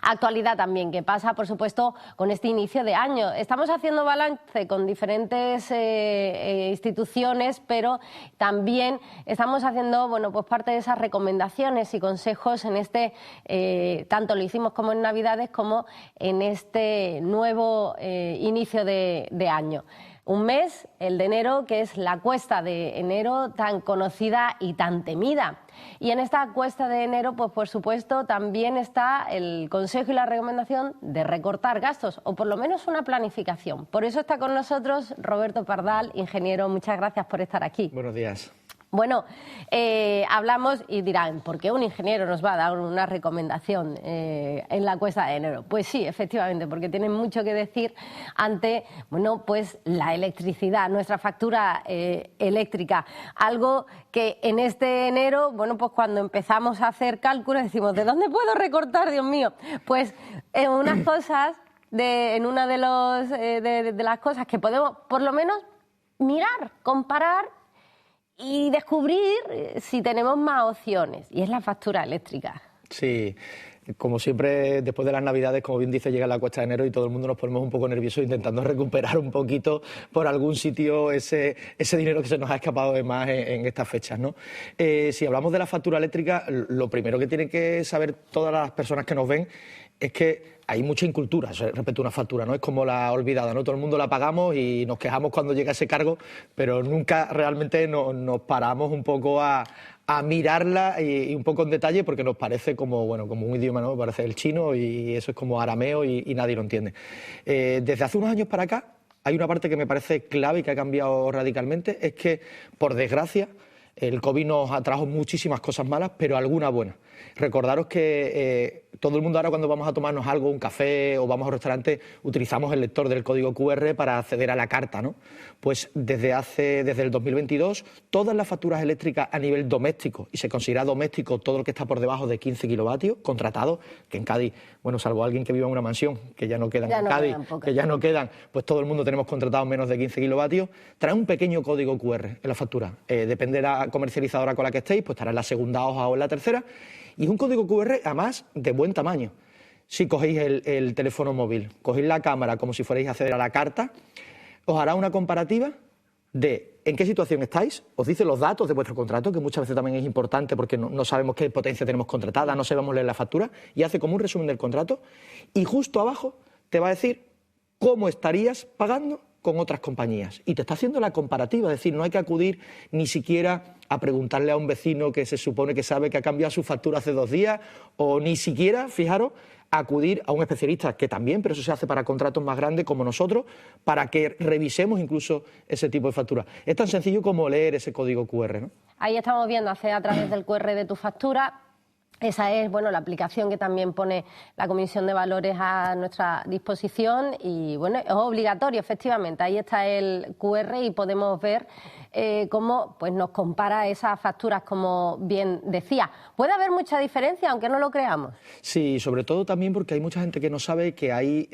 actualidad también, que pasa, por supuesto, con este inicio de año. Estamos haciendo balance con diferentes instituciones, pero también estamos haciendo, bueno, pues parte de esas recomendaciones y consejos en tanto lo hicimos como en Navidades como en este nuevo inicio de año. Un mes, el de enero, que es la cuesta de enero tan conocida y tan temida. Y en esta cuesta de enero, pues por supuesto, también está el consejo y la recomendación de recortar gastos, o por lo menos una planificación. Por eso está con nosotros Roberto Pardal, ingeniero. Muchas gracias por estar aquí. Buenos días. Bueno, hablamos y dirán, ¿por qué un ingeniero nos va a dar una recomendación en la cuesta de enero? Pues sí, efectivamente, porque tienen mucho que decir ante, bueno, pues la electricidad, nuestra factura eléctrica. Algo que en este enero, bueno, pues cuando empezamos a hacer cálculos decimos, ¿de dónde puedo recortar, Dios mío? Pues en unas cosas, en una de las cosas que podemos, por lo menos, mirar, comparar y descubrir si tenemos más opciones, y es la factura eléctrica. Sí, como siempre, después de las Navidades, como bien dice, llega la cuesta de enero y todo el mundo nos ponemos un poco nerviosos intentando recuperar un poquito por algún sitio ese dinero que se nos ha escapado de más en estas fechas, ¿no? Si hablamos de la factura eléctrica, lo primero que tienen que saber todas las personas que nos ven es que hay mucha incultura respecto a una factura, ¿no? Es como la olvidada, ¿no? Todo el mundo la pagamos y nos quejamos cuando llega ese cargo, pero nunca realmente nos paramos un poco a mirarla y un poco en detalle, porque nos parece como un idioma, ¿no? Parece el chino y eso es como arameo y nadie lo entiende. Desde hace unos años para acá hay una parte que me parece clave y que ha cambiado radicalmente, es que, por desgracia, el COVID nos atrajo muchísimas cosas malas, pero alguna buena. Recordaros que todo el mundo ahora, cuando vamos a tomarnos algo, un café o vamos a un restaurante, utilizamos el lector del código QR para acceder a la carta, ¿no? Pues desde el 2022, todas las facturas eléctricas a nivel doméstico, y se considera doméstico todo lo que está por debajo de 15 kilovatios, contratados, que en Cádiz, bueno, salvo alguien que viva en una mansión, que ya no quedan en Cádiz, que ya no quedan, pues todo el mundo tenemos contratados menos de 15 kilovatios, trae un pequeño código QR en la factura. Depende de la comercializadora con la que estéis, pues estará en la segunda hoja o en la tercera. Y es un código QR, además, de buen tamaño. Si cogéis el teléfono móvil, cogéis la cámara como si fuerais a acceder a la carta, os hará una comparativa de en qué situación estáis, os dice los datos de vuestro contrato, que muchas veces también es importante porque no sabemos qué potencia tenemos contratada, no sabemos leer la factura, y hace como un resumen del contrato, y justo abajo te va a decir cómo estarías pagando con otras compañías. Y te está haciendo la comparativa, es decir, no hay que acudir ni siquiera a preguntarle a un vecino que se supone que sabe que ha cambiado su factura hace 2 días, o ni siquiera, fijaros, acudir a un especialista, que también, pero eso se hace para contratos más grandes como nosotros, para que revisemos incluso ese tipo de factura. Es tan sencillo como leer ese código QR, ¿no? Ahí estamos viendo hacer a través del QR de tu factura. Esa es, bueno, la aplicación que también pone la Comisión de Valores a nuestra disposición y, bueno, es obligatorio, efectivamente. Ahí está el QR y podemos ver cómo pues, nos compara esas facturas, como bien decía. ¿Puede haber mucha diferencia, aunque no lo creamos? Sí, sobre todo también porque hay mucha gente que no sabe que hay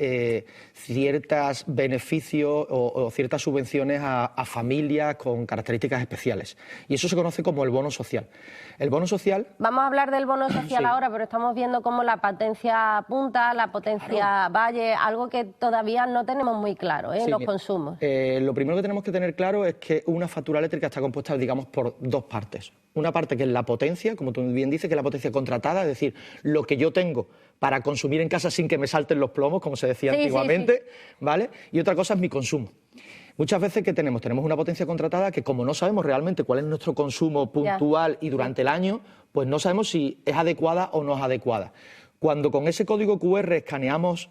ciertos beneficios o ciertas subvenciones a familias con características especiales. Y eso se conoce como el bono social. El bono social... Vamos a hablar del bono social sí. Ahora, pero estamos viendo cómo la potencia punta, la potencia valle, algo que todavía no tenemos muy claro, sí, los consumos. Lo primero que tenemos que tener claro es que una factura eléctrica está compuesta, digamos, por 2 partes. Una parte que es la potencia, como tú bien dices, que es la potencia contratada, es decir, lo que yo tengo para consumir en casa sin que me salten los plomos, como se decía antiguamente, ¿vale? Y otra cosa es mi consumo. Muchas veces que tenemos una potencia contratada que, como no sabemos realmente cuál es nuestro consumo puntual y durante el año, pues no sabemos si es adecuada o no es adecuada. Cuando con ese código QR escaneamos,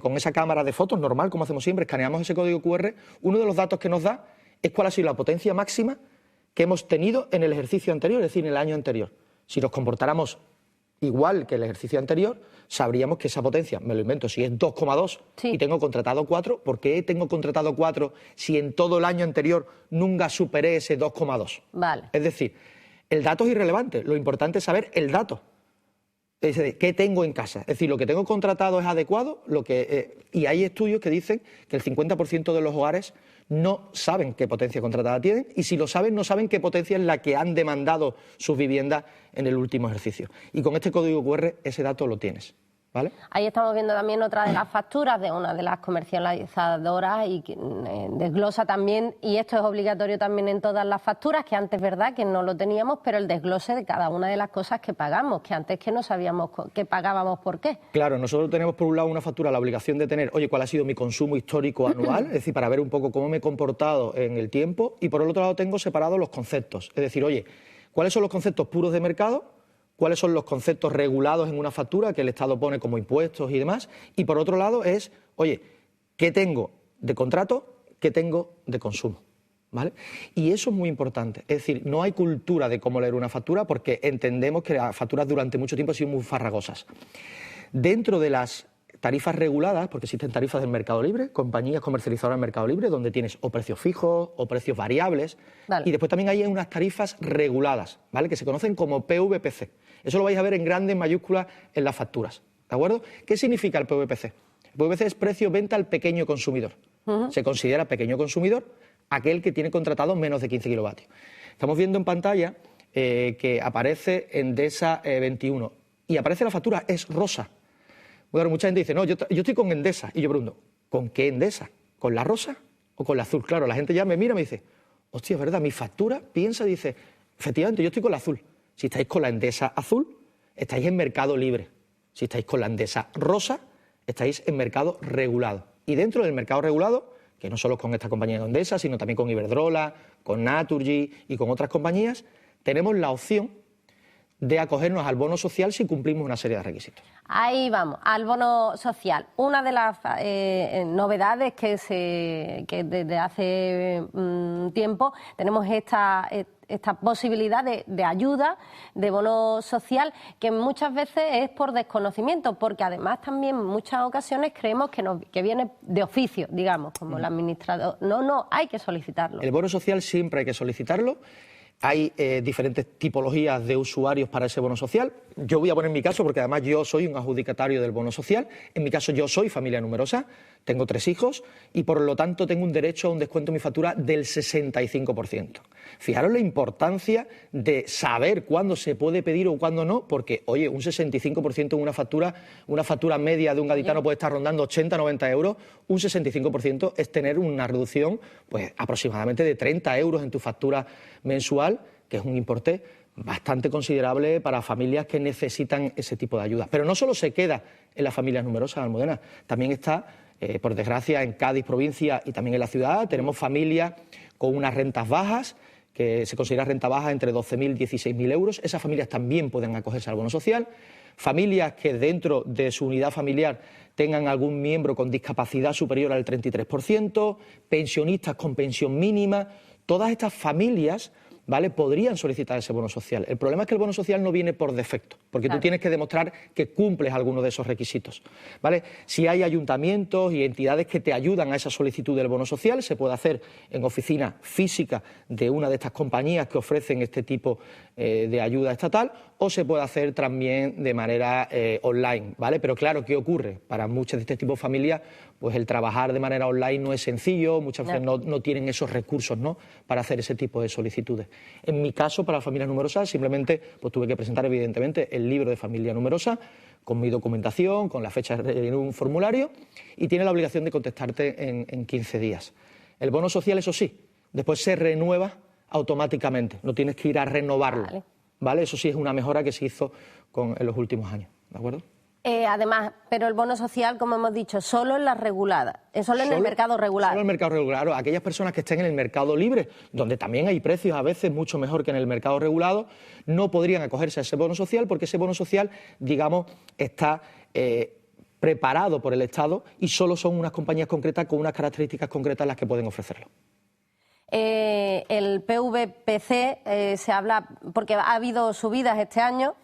con esa cámara de fotos normal, como hacemos siempre, escaneamos ese código QR, uno de los datos que nos da es cuál ha sido la potencia máxima que hemos tenido en el ejercicio anterior, es decir, en el año anterior. Si nos comportáramos igual que el ejercicio anterior, sabríamos que esa potencia, me lo invento, si es 2,2 y tengo contratado 4, ¿por qué tengo contratado 4 si en todo el año anterior nunca superé ese 2,2? Vale. Es decir, el dato es irrelevante, lo importante es saber el dato. Es decir, ¿qué tengo en casa? Es decir, lo que tengo contratado es adecuado, y hay estudios que dicen que el 50% de los hogares no saben qué potencia contratada tienen, y si lo saben, no saben qué potencia es la que han demandado sus viviendas en el último ejercicio. Y con este código QR ese dato lo tienes, ¿vale? Ahí estamos viendo también otra de las facturas de una de las comercializadoras y que desglosa también, y esto es obligatorio también en todas las facturas, que antes, verdad, que no lo teníamos, pero el desglose de cada una de las cosas que pagamos, que antes que no sabíamos qué pagábamos por qué. Claro, nosotros tenemos por un lado una factura, la obligación de tener, oye, cuál ha sido mi consumo histórico anual, es decir, para ver un poco cómo me he comportado en el tiempo, y por el otro lado tengo separados los conceptos, es decir, oye, ¿cuáles son los conceptos puros de mercado? ¿Cuáles son los conceptos regulados en una factura que el Estado pone como impuestos y demás? Y por otro lado es, oye, ¿qué tengo de contrato? ¿Qué tengo de consumo? ¿Vale? Y eso es muy importante. Es decir, no hay cultura de cómo leer una factura porque entendemos que las facturas durante mucho tiempo han sido muy farragosas. Dentro de las tarifas reguladas, porque existen tarifas del mercado libre, compañías comercializadoras del mercado libre, donde tienes o precios fijos o precios variables, y después también hay unas tarifas reguladas, ¿vale?, que se conocen como PVPC. Eso lo vais a ver en grandes mayúsculas en las facturas, ¿de acuerdo? ¿Qué significa el PVPC? El PVPC es precio-venta al pequeño consumidor. Se considera pequeño consumidor aquel que tiene contratado menos de 15 kilovatios. Estamos viendo en pantalla que aparece Endesa 21 y aparece la factura, es rosa. Bueno, mucha gente dice, no, yo estoy con Endesa. Y yo pregunto, ¿con qué Endesa? ¿Con la rosa o con la azul? Claro, la gente ya me mira y me dice, hostia, es verdad, mi factura piensa y dice, efectivamente, yo estoy con la azul. Si estáis con la Endesa azul, estáis en mercado libre. Si estáis con la Endesa rosa, estáis en mercado regulado. Y dentro del mercado regulado, que no solo con esta compañía de Endesa, sino también con Iberdrola, con Naturgy y con otras compañías, tenemos la opción de acogernos al bono social si cumplimos una serie de requisitos. Ahí vamos, al bono social. Una de las novedades que desde hace tiempo tenemos esta posibilidad de ayuda, de bono social, que muchas veces es por desconocimiento, porque además también en muchas ocasiones creemos que viene de oficio, digamos, como el administrador. No, hay que solicitarlo. El bono social siempre hay que solicitarlo. Hay diferentes tipologías de usuarios para ese bono social. Yo voy a poner mi caso porque además yo soy un adjudicatario del bono social. En mi caso yo soy familia numerosa, tengo 3 hijos y por lo tanto tengo un derecho a un descuento en mi factura del 65%. Fijaros la importancia de saber cuándo se puede pedir o cuándo no, porque oye, un 65% en una factura media de un gaditano puede estar rondando 80, 90 euros, un 65% es tener una reducción pues aproximadamente de 30 euros en tu factura mensual, que es un importe bastante considerable para familias que necesitan ese tipo de ayuda. Pero no solo se queda en las familias numerosas, Almudena, también está, por desgracia, en Cádiz provincia y también en la ciudad, tenemos familias con unas rentas bajas, que se considera renta baja entre 12.000 y 16.000 euros. Esas familias también pueden acogerse al bono social. Familias que dentro de su unidad familiar tengan algún miembro con discapacidad superior al 33%, pensionistas con pensión mínima. Todas estas familias, ¿vale?, podrían solicitar ese bono social. El problema es que el bono social no viene por defecto, porque tú tienes que demostrar que cumples alguno de esos requisitos, ¿vale? Si hay ayuntamientos y entidades que te ayudan a esa solicitud del bono social, se puede hacer en oficina física de una de estas compañías que ofrecen este tipo de ayuda estatal, o se puede hacer también de manera online, ¿vale? Pero claro, ¿qué ocurre? Para muchas de este tipo de familias, pues el trabajar de manera online no es sencillo, muchas veces no tienen esos recursos, ¿no?, para hacer ese tipo de solicitudes. En mi caso, para familias numerosas, simplemente pues tuve que presentar, evidentemente, el libro de familia numerosa, con mi documentación, con la fecha en un formulario, y tiene la obligación de contestarte en 15 días. El bono social, eso sí, después se renueva automáticamente, no tienes que ir a renovarlo, ¿vale? Eso sí es una mejora que se hizo en los últimos años, ¿de acuerdo? Además, pero el bono social, como hemos dicho, solo en las reguladas, solo en el mercado regular. Solo en el mercado regular. Aquellas personas que estén en el mercado libre, donde también hay precios a veces mucho mejor que en el mercado regulado, no podrían acogerse a ese bono social porque ese bono social, digamos, está preparado por el Estado y solo son unas compañías concretas con unas características concretas las que pueden ofrecerlo. El PVPC se habla, porque ha habido subidas este año,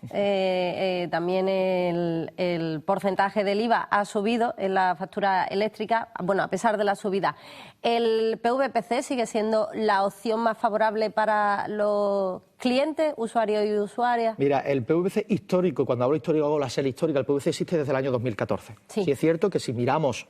también el porcentaje del IVA ha subido en la factura eléctrica, bueno, a pesar de la subida. ¿El PVPC sigue siendo la opción más favorable para los clientes, usuarios y usuarias? Mira, el PVPC histórico, cuando hablo histórico hago la serie histórica, el PVPC existe desde el año 2014. Sí es cierto que si miramos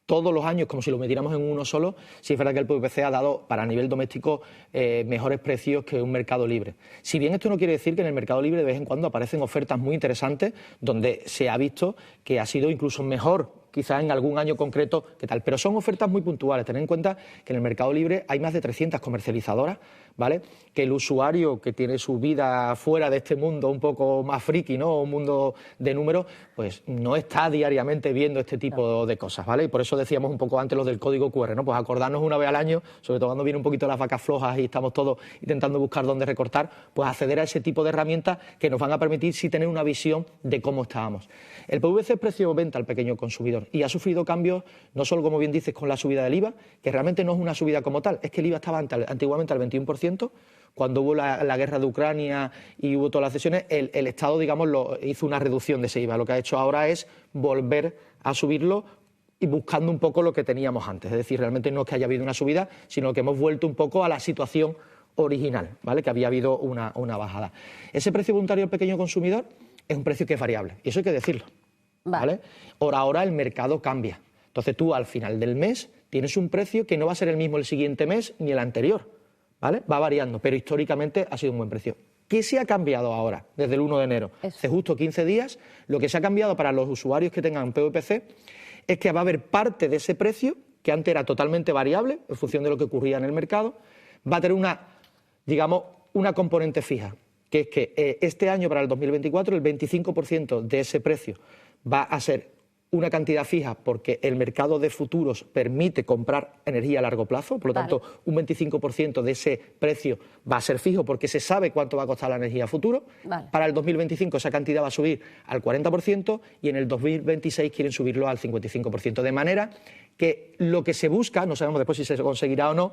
todos los años, como si lo metiéramos en uno solo, sí es verdad que el PVC ha dado, para nivel doméstico, mejores precios que un mercado libre. Si bien esto no quiere decir que en el mercado libre de vez en cuando aparecen ofertas muy interesantes, donde se ha visto que ha sido incluso mejor, quizás en algún año concreto, que tal. Pero son ofertas muy puntuales. Tened en cuenta que en el mercado libre hay más de 300 comercializadoras, ¿vale? Que el usuario que tiene su vida fuera de este mundo un poco más friki, ¿no? Un mundo de números, pues no está diariamente viendo este tipo de cosas, ¿vale? Y por eso decíamos un poco antes lo del código QR, ¿no? Pues acordarnos una vez al año, sobre todo cuando vienen un poquito las vacas flojas y estamos todos intentando buscar dónde recortar, pues acceder a ese tipo de herramientas que nos van a permitir sí tener una visión de cómo estábamos. El PVC es precio-venta al pequeño consumidor y ha sufrido cambios, no solo, como bien dices, con la subida del IVA, que realmente no es una subida como tal, es que el IVA estaba antiguamente al 21%, cuando hubo la guerra de Ucrania y hubo todas las cesiones, el Estado, digamos, hizo una reducción de ese IVA. Lo que ha hecho ahora es volver a subirlo y buscando un poco lo que teníamos antes. Es decir, realmente no es que haya habido una subida, sino que hemos vuelto un poco a la situación original, ¿vale? Que había habido una bajada. Ese precio voluntario al pequeño consumidor es un precio que es variable, y eso hay que decirlo, ¿vale? Ahora el mercado cambia. Entonces tú al final del mes tienes un precio que no va a ser el mismo el siguiente mes ni el anterior, ¿vale? Va variando, pero históricamente ha sido un buen precio. ¿Qué se ha cambiado ahora, desde el 1 de enero? Hace justo 15 días, lo que se ha cambiado para los usuarios que tengan PVPC es que va a haber parte de ese precio, que antes era totalmente variable, en función de lo que ocurría en el mercado, va a tener una componente fija, que es que este año, para el 2024, el 25% de ese precio va a ser una cantidad fija porque el mercado de futuros permite comprar energía a largo plazo, por lo tanto, un 25% de ese precio va a ser fijo porque se sabe cuánto va a costar la energía a futuro. Para el 2025 esa cantidad va a subir al 40% y en el 2026 quieren subirlo al 55%, de manera que lo que se busca, no sabemos después si se conseguirá o no,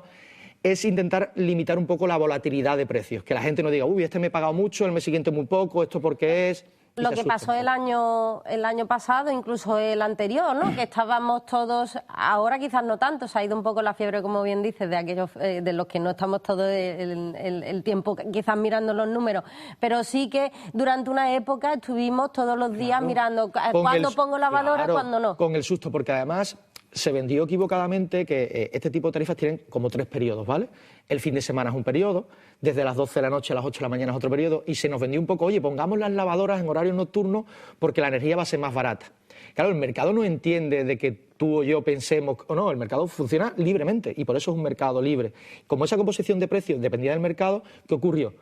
es intentar limitar un poco la volatilidad de precios, que la gente no diga, uy, este me he pagado mucho, el mes siguiente muy poco, esto porque es... Lo que pasó el año pasado, incluso el anterior, ¿no? Que estábamos todos, ahora quizás no tanto, se ha ido un poco la fiebre, como bien dices, de aquellos de los que no estamos todo el tiempo quizás mirando los números, pero sí que durante una época estuvimos todos los días mirando cuándo pongo lavadora, cuándo no. Con el susto, porque además se vendió equivocadamente que este tipo de tarifas tienen como 3 periodos, ¿vale? El fin de semana es un periodo, desde las 12 de la noche a las 8 de la mañana es otro periodo, y se nos vendió un poco, oye, pongamos las lavadoras en horario nocturno porque la energía va a ser más barata. Claro, el mercado no entiende de que tú o yo pensemos, o no, el mercado funciona libremente y por eso es un mercado libre. Como esa composición de precios dependía del mercado, ¿qué ocurrió?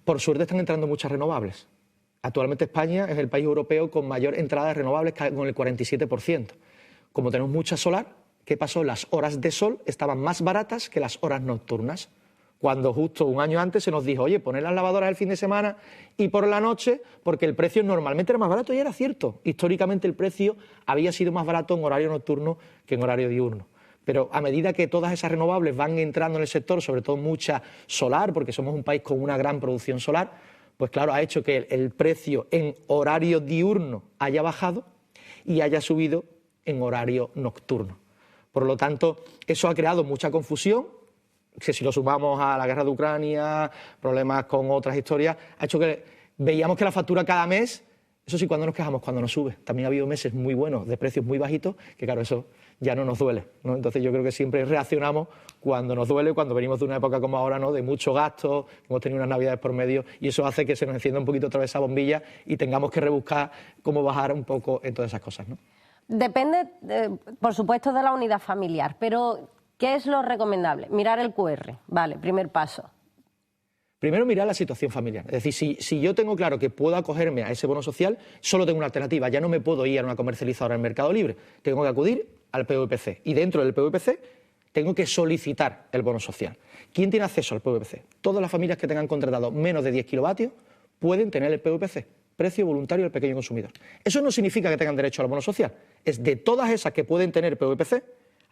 Por suerte están entrando muchas renovables. Actualmente España es el país europeo con mayor entrada de renovables, con el 47%. Como tenemos mucha solar, ¿qué pasó? Las horas de sol estaban más baratas que las horas nocturnas. Cuando justo un año antes se nos dijo, oye, poner las lavadoras el fin de semana y por la noche, porque el precio normalmente era más barato, y era cierto. Históricamente el precio había sido más barato en horario nocturno que en horario diurno. Pero a medida que todas esas renovables van entrando en el sector, sobre todo mucha solar, porque somos un país con una gran producción solar, pues claro, ha hecho que el precio en horario diurno haya bajado y haya subido en horario nocturno. Por lo tanto, eso ha creado mucha confusión, que si lo sumamos a la guerra de Ucrania, problemas con otras historias, ha hecho que veíamos que la factura cada mes, eso sí, cuando nos quejamos, cuando nos sube. También ha habido meses muy buenos, de precios muy bajitos, que claro, eso ya no nos duele, ¿no? Entonces yo creo que siempre reaccionamos cuando nos duele, cuando venimos de una época como ahora, ¿no? De mucho gasto, hemos tenido unas navidades por medio, y eso hace que se nos encienda un poquito otra vez esa bombilla y tengamos que rebuscar cómo bajar un poco en todas esas cosas, ¿no? Depende, por supuesto, de la unidad familiar, pero ¿qué es lo recomendable? Mirar el QR, vale, primer paso. Primero, mirar la situación familiar. Es decir, si yo tengo claro que puedo acogerme a ese bono social, solo tengo una alternativa. Ya no me puedo ir a una comercializadora en Mercado Libre. Tengo que acudir al PVPC. Y dentro del PVPC tengo que solicitar el bono social. ¿Quién tiene acceso al PVPC? Todas las familias que tengan contratado menos de 10 kilovatios pueden tener el PVPC. Precio voluntario al pequeño consumidor. Eso no significa que tengan derecho al bono social. Es de todas esas que pueden tener PVPC,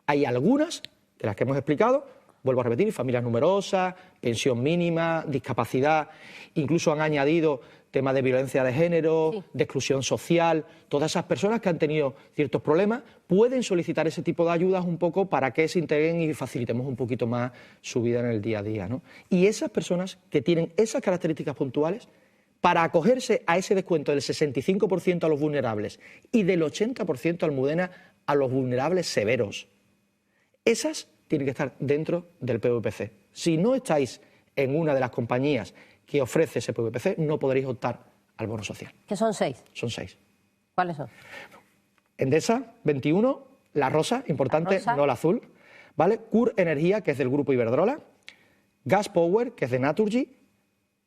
hay algunas, de las que hemos explicado, vuelvo a repetir, familias numerosas, pensión mínima, discapacidad, incluso han añadido temas de violencia de género, de exclusión social. Todas esas personas que han tenido ciertos problemas pueden solicitar ese tipo de ayudas un poco para que se integren y facilitemos un poquito más su vida en el día a día, ¿no? Y esas personas que tienen esas características puntuales para acogerse a ese descuento del 65% a los vulnerables y del 80% Almudena a los vulnerables severos. Esas tienen que estar dentro del PVPC. Si no estáis en una de las compañías que ofrece ese PVPC, no podréis optar al bono social. ¿Que son 6? Son 6. ¿Cuáles son? Endesa, 21, la rosa, importante, la rosa. No la azul, ¿vale? Cur Energía, que es del grupo Iberdrola, Gas Power, que es de Naturgy,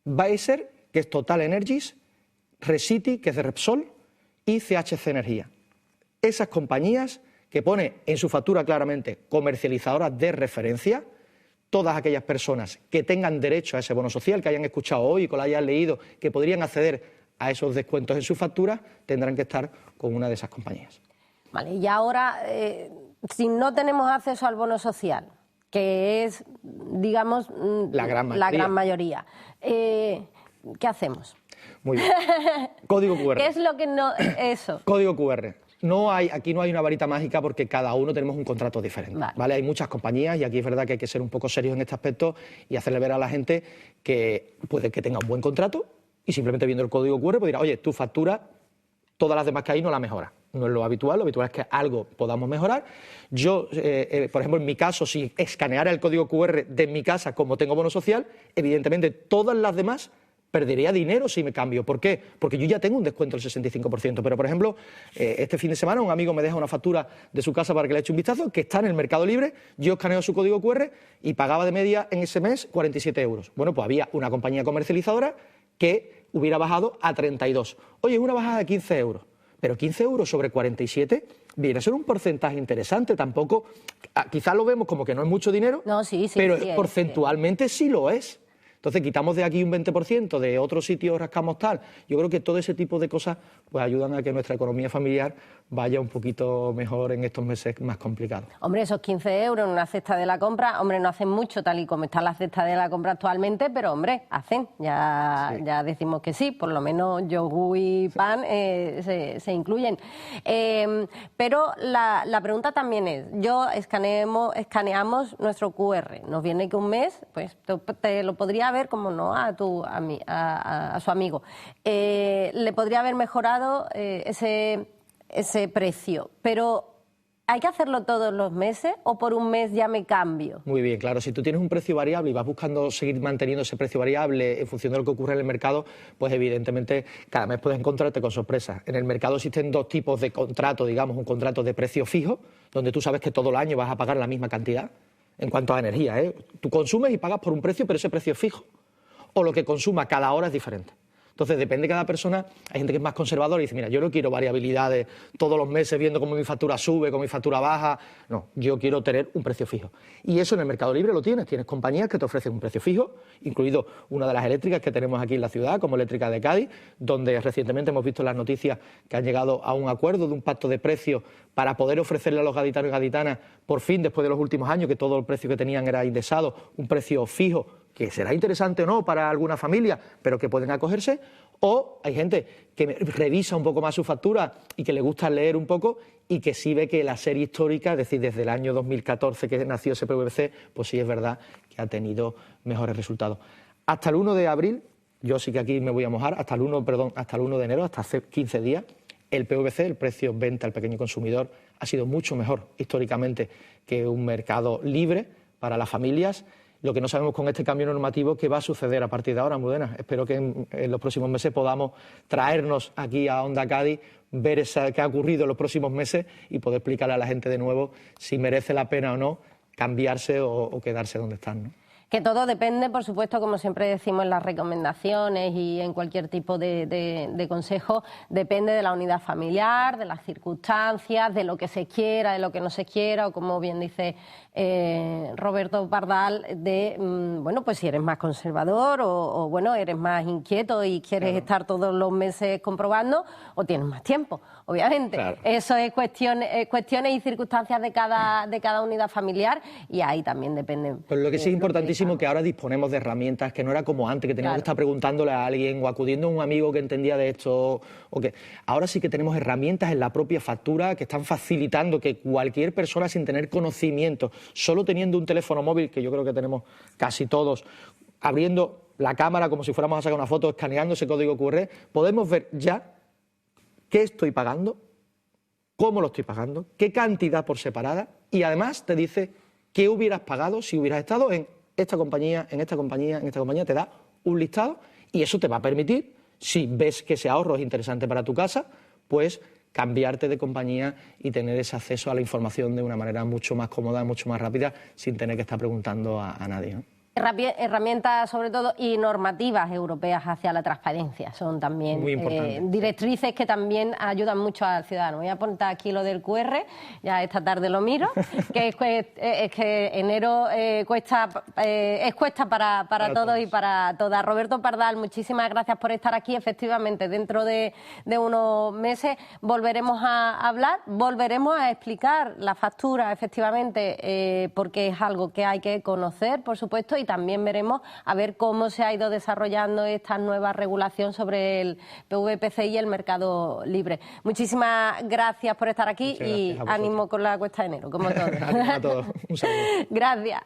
Baeser, que es Total Energies, Resiti, que es de Repsol, y CHC Energía. Esas compañías que pone en su factura claramente comercializadoras de referencia, todas aquellas personas que tengan derecho a ese bono social, que hayan escuchado hoy, que lo hayan leído, que podrían acceder a esos descuentos en su factura, tendrán que estar con una de esas compañías. Vale, y ahora, si no tenemos acceso al bono social, que es, digamos, la gran mayoría, ¿qué hacemos? Muy bien. Código QR. ¿Qué es lo que no...? Eso. Código QR. Aquí no hay una varita mágica porque cada uno tenemos un contrato diferente. Vale. Hay muchas compañías y aquí es verdad que hay que ser un poco serios en este aspecto y hacerle ver a la gente que puede que tenga un buen contrato y simplemente viendo el código QR pues dirá, oye, tu factura, todas las demás que hay no la mejora. No es lo habitual es que algo podamos mejorar. Yo, por ejemplo, en mi caso, si escaneara el código QR de mi casa como tengo bono social, evidentemente todas las demás perdería dinero si me cambio. ¿Por qué? Porque yo ya tengo un descuento del 65%. Pero, por ejemplo, este fin de semana un amigo me deja una factura de su casa para que le eche un vistazo, que está en el Mercado Libre, yo escaneo su código QR y pagaba de media en ese mes 47 euros. Bueno, pues había una compañía comercializadora que hubiera bajado a 32. Oye, una bajada de 15 euros. Pero 15 euros sobre 47 viene a ser un porcentaje interesante. Tampoco, quizás lo vemos como que no es mucho dinero, no, sí, pero porcentualmente sí lo es. Entonces quitamos de aquí un 20%, de otro sitio rascamos tal. Yo creo que todo ese tipo de cosas pues ayudan a que nuestra economía familiar vaya un poquito mejor en estos meses más complicados. Hombre, esos 15 euros en una cesta de la compra, hombre, no hacen mucho tal y como está la cesta de la compra actualmente, pero hombre, hacen, ya decimos que sí, por lo menos yogur y pan se incluyen. Pero la pregunta también es, escaneamos nuestro QR, nos viene que un mes, pues te lo podría haber, como no, a su amigo, le podría haber mejorado ese precio, pero ¿hay que hacerlo todos los meses o por un mes ya me cambio? Muy bien, claro, si tú tienes un precio variable y vas buscando seguir manteniendo ese precio variable en función de lo que ocurre en el mercado, pues evidentemente cada mes puedes encontrarte con sorpresas. En el mercado existen dos tipos de contrato, digamos, un contrato de precio fijo, donde tú sabes que todo el año vas a pagar la misma cantidad en cuanto a energía, ¿eh? Tú consumes y pagas por un precio, pero ese precio es fijo. O lo que consuma cada hora es diferente. Entonces, depende de cada persona. Hay gente que es más conservadora y dice, mira, yo no quiero variabilidades todos los meses viendo cómo mi factura sube, cómo mi factura baja. No, yo quiero tener un precio fijo. Y eso en el Mercado Libre lo tienes. Tienes compañías que te ofrecen un precio fijo, incluido una de las eléctricas que tenemos aquí en la ciudad, como Eléctrica de Cádiz, donde recientemente hemos visto en las noticias que han llegado a un acuerdo de un pacto de precios para poder ofrecerle a los gaditanos y gaditanas, por fin, después de los últimos años, que todo el precio que tenían era indexado, un precio fijo, que será interesante o no para alguna familia, pero que pueden acogerse. O hay gente que revisa un poco más su factura y que le gusta leer un poco y que sí ve que la serie histórica, es decir, desde el año 2014 que nació ese PVPC, pues sí es verdad que ha tenido mejores resultados. Hasta el 1 de abril, yo sí que aquí me voy a mojar, hasta el 1 de enero, hasta hace 15 días, el PVPC, el precio venta al pequeño consumidor, ha sido mucho mejor históricamente que un mercado libre para las familias. Lo que no sabemos con este cambio normativo qué va a suceder a partir de ahora, Almudena. Espero que en los próximos meses podamos traernos aquí a Onda Cádiz, ver qué ha ocurrido en los próximos meses y poder explicarle a la gente de nuevo si merece la pena o no cambiarse o quedarse donde están, ¿no? Que todo depende, por supuesto, como siempre decimos en las recomendaciones y en cualquier tipo de consejo, depende de la unidad familiar, de las circunstancias, de lo que se quiera, de lo que no se quiera, o como bien dice Roberto Pardal, bueno, pues si eres más conservador o bueno, eres más inquieto y quieres estar todos los meses comprobando, o tienes más tiempo, obviamente. Claro. Eso es cuestiones y circunstancias de cada unidad familiar y ahí también depende. Pero lo que sí es importantísimo que ahora disponemos de herramientas, que no era como antes, que teníamos que estar preguntándole a alguien o acudiendo a un amigo que entendía de esto. Ahora sí que tenemos herramientas en la propia factura que están facilitando que cualquier persona sin tener conocimiento, solo teniendo un teléfono móvil, que yo creo que tenemos casi todos, abriendo la cámara, como si fuéramos a sacar una foto, escaneando ese código QR, podemos ver ya qué estoy pagando, cómo lo estoy pagando, qué cantidad por separada, y además te dice qué hubieras pagado si hubieras estado en esta compañía, en esta compañía, en esta compañía. Te da un listado y eso te va a permitir, si ves que ese ahorro es interesante para tu casa, pues cambiarte de compañía y tener ese acceso a la información de una manera mucho más cómoda, mucho más rápida, sin tener que estar preguntando a nadie, ¿no? Herramientas, sobre todo, y normativas europeas hacia la transparencia. Son también directrices que también ayudan mucho al ciudadano. Voy a apuntar aquí lo del QR, ya esta tarde lo miro, que es que enero cuesta para todos y para todas. Roberto Pardal, muchísimas gracias por estar aquí. Efectivamente, dentro de unos meses volveremos a hablar, volveremos a explicar la factura, efectivamente, porque es algo que hay que conocer, por supuesto, y también veremos a ver cómo se ha ido desarrollando esta nueva regulación sobre el PVPC y el mercado libre. Muchísimas gracias por estar aquí y ánimo con la cuesta de enero, como todos. Ánimo a todos. Un saludo. Gracias.